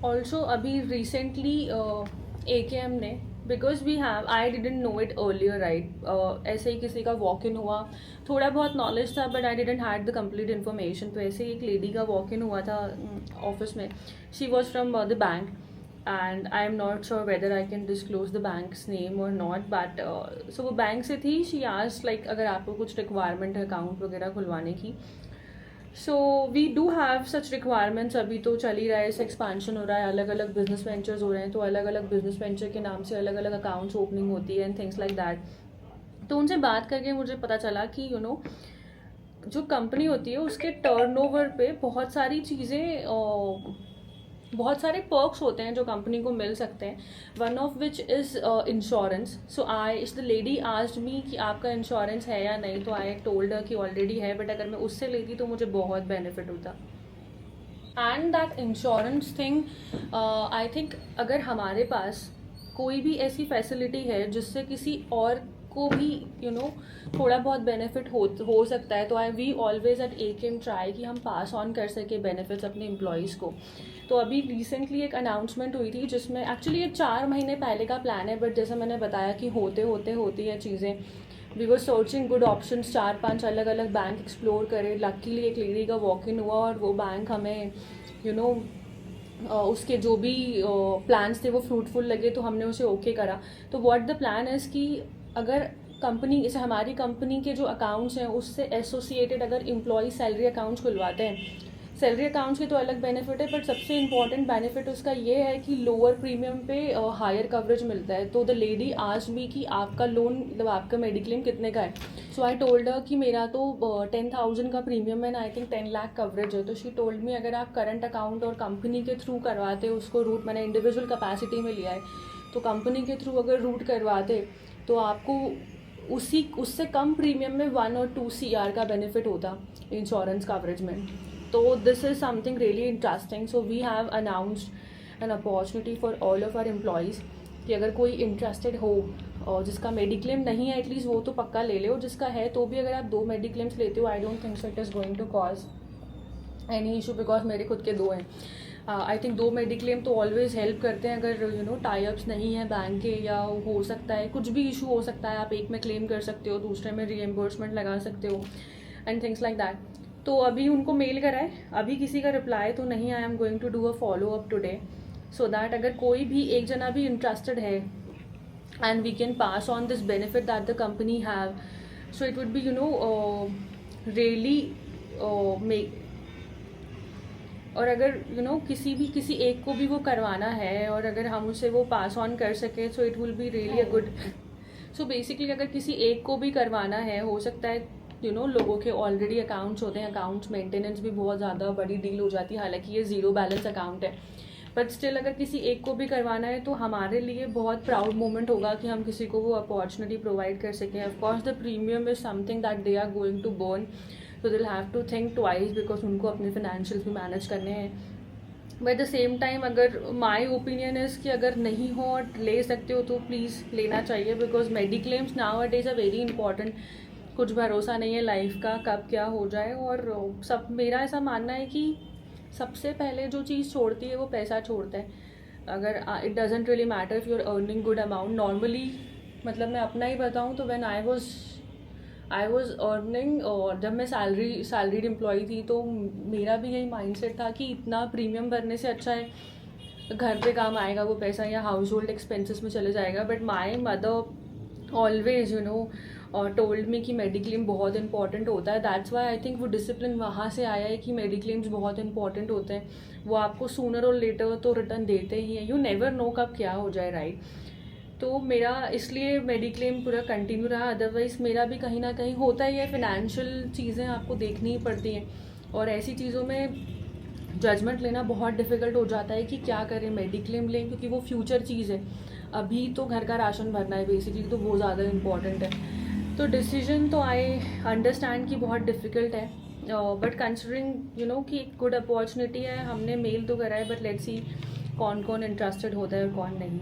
Also अभी recently AKM ने, because we have, I didn't know it earlier right, ऐसे ही किसी का वॉक इन हुआ, थोड़ा बहुत नॉलेज था but I didn't had the complete information. तो ऐसे ही एक लेडी का वॉक इन हुआ था ऑफिस में। She was from the bank and I am not sure whether I can disclose the banks name और नॉट, बट सो वो bank से थी। शी आस्क्ड लाइक अगर आपको कुछ रिक्वायरमेंट है अकाउंट वगैरह खुलवाने की। So we do have such requirements. अभी तो चल ही रहा है, इस एक्सपांशन हो रहा है, अलग अलग बिजनेस वेंचर्स हो रहे हैं, तो अलग अलग बिजनेस वेंचर के नाम से अलग अलग अकाउंट्स ओपनिंग होती है एंड थिंग्स लाइक दैट। तो उनसे बात करके मुझे पता चला कि जो कंपनी होती है उसके टर्नओवर पे बहुत सारी चीज़ें, बहुत सारे पर्क्स होते हैं जो कंपनी को मिल सकते हैं। One of which is insurance. So the lady asked me कि आपका इंश्योरेंस है या नहीं, तो आई टोल्ड हर कि ऑलरेडी है, बट अगर मैं उससे लेती तो मुझे बहुत बेनिफिट होता। And that insurance thing, I think अगर हमारे पास कोई भी ऐसी फैसिलिटी है जिससे किसी और को भी थोड़ा बहुत बेनिफिट हो सकता है, तो we always at AKM try कि हम पास ऑन कर सके बेनिफिट्स अपने एम्प्लॉयज़ को। तो अभी रिसेंटली एक अनाउंसमेंट हुई थी जिसमें एक्चुअली ये 4 महीने पहले का प्लान है, बट जैसे मैंने बताया कि होते होते होती है चीज़ें। We were searching good options, 4-5 अलग अलग बैंक एक्सप्लोर करे। लकीली एक लेडी का वॉक इन हुआ और वो बैंक हमें उसके जो भी प्लान्स थे वो फ्रूटफुल लगे, तो हमने उसे ओके करा। तो व्हाट द प्लान इज़ कि अगर कंपनी, जैसे हमारी कंपनी के जो अकाउंट्स हैं उससे एसोसिएटेड अगर एम्प्लॉय सैलरी अकाउंट्स खुलवाते हैं, सैलरी अकाउंट्स के तो अलग बेनिफिट है, बट सबसे इंपॉर्टेंट बेनिफिट उसका ये है कि लोअर प्रीमियम पे हायर कवरेज मिलता है। तो द लेडी आस्क्ड मी कि आपका लोन, मतलब आपका मेडिक्लेम कितने का है। सो आई टोल्ड हर कि मेरा तो 10,000 का प्रीमियम है, आई थिंक 10 लाख कवरेज है। तो शी टोल्ड मी अगर आप करंट अकाउंट और कंपनी के थ्रू करवाते, उसको रूट, मैंने इंडिविजुअल कैपेसिटी में लिया है, तो कंपनी के थ्रू अगर रूट करवाते तो आपको उससे कम प्रीमियम में 1 और 2 CR का बेनिफिट होता इंश्योरेंस कवरेज में। तो this is something really interesting. So we have announced an opportunity for all of our employees कि अगर कोई इंटरेस्टेड हो और जिसका मेडिक्लेम नहीं है एटलीस्ट वो तो पक्का ले ले, और जिसका है तो भी अगर आप 2 मेडिक्लेम्स लेते हो, I don't think so it is going to cause any issue, because मेरे खुद के 2 हैं। आई थिंक 2 मेडिक्लेम तो ऑलवेज हेल्प करते हैं। अगर टाई अप्स नहीं है बैंक के, या हो सकता है कुछ भी इशू हो सकता है, आप एक में क्लेम कर सकते हो, दूसरे में रीएम्बर्समेंट लगा सकते हो एंड थिंग्स लाइक दैट। तो अभी उनको मेल करा है, अभी किसी का रिप्लाई तो नहीं, I am going to do a follow up today, so that अगर कोई भी एक जना भी इंटरेस्टेड है and we can pass on this benefit that the company have, so it would be really make. और अगर किसी एक को भी वो करवाना है और अगर हम उसे वो पास ऑन कर सके, so it will be really a good. So basically अगर किसी एक को भी करवाना है, हो सकता है लोगों के ऑलरेडी अकाउंट्स होते हैं, अकाउंट्स मेंटेनेंस भी बहुत ज़्यादा बड़ी डील हो जाती है, हालांकि ये 0 बैलेंस अकाउंट है, बट स्टिल अगर किसी एक को भी करवाना है तो हमारे लिए बहुत प्राउड मोमेंट होगा कि हम किसी को वो अपॉर्चुनिटी प्रोवाइड कर सकें। Of course the premium is something that they are going to burn, so they will have to think twice, because उनको अपने फाइनेंशियल्स भी मैनेज करने हैं। But at the same time अगर माई ओपिनियन इज़ कि अगर नहीं हो और ले सकते हो तो प्लीज़ लेना चाहिए, because mediclaims now it is a very important. कुछ भरोसा नहीं है लाइफ का, कब क्या हो जाए। और सब, मेरा ऐसा मानना है कि सबसे पहले जो चीज़ छोड़ती है वो पैसा छोड़ता है। अगर it doesn't really matter if you are earning good amount. Normally, मतलब मैं अपना ही बताऊँ तो व्हेन आई वॉज अर्निंग, और जब मैं सैलरीड एम्प्लॉई थी, तो मेरा भी यही माइंडसेट था कि इतना प्रीमियम भरने से अच्छा है घर पे काम आएगा वो पैसा, या हाउस होल्ड एक्सपेंसेस में चले जाएगा। बट माई मदर ऑलवेज और टोल्ड मी कि मेडिक्लेम बहुत इंपॉर्टेंट होता है। दैट्स वाई आई थिंक वो डिसिप्लिन वहाँ से आया है कि मेडिक्लेम्स बहुत इंपॉर्टेंट होते हैं। वो आपको सूनर और लेटर तो रिटर्न देते ही हैं, यू नेवर नो कब क्या हो जाए, राइट। तो मेरा इसलिए मेडिक्लेम पूरा कंटिन्यू रहा। अदरवाइज़ मेरा भी कहीं ना कहीं होता ही है, फिनेंशियल चीज़ें आपको देखनी ही पड़ती हैं, और ऐसी चीज़ों में जजमेंट लेना बहुत डिफ़िकल्ट हो जाता है कि क्या करें, मेडिक्लेम लें, क्योंकि वो फ्यूचर चीज़ है। अभी तो घर का राशन भरना है बेसिकली, तो वो ज़्यादा इंपॉर्टेंट है। तो डिसीजन तो आई अंडरस्टैंड कि बहुत डिफ़िकल्ट है, बट कंसिडरिंग कि एक गुड अपॉर्चुनिटी है, हमने मेल तो करा है, बट लेट्स सी कौन कौन इंटरेस्टेड होता है और कौन नहीं।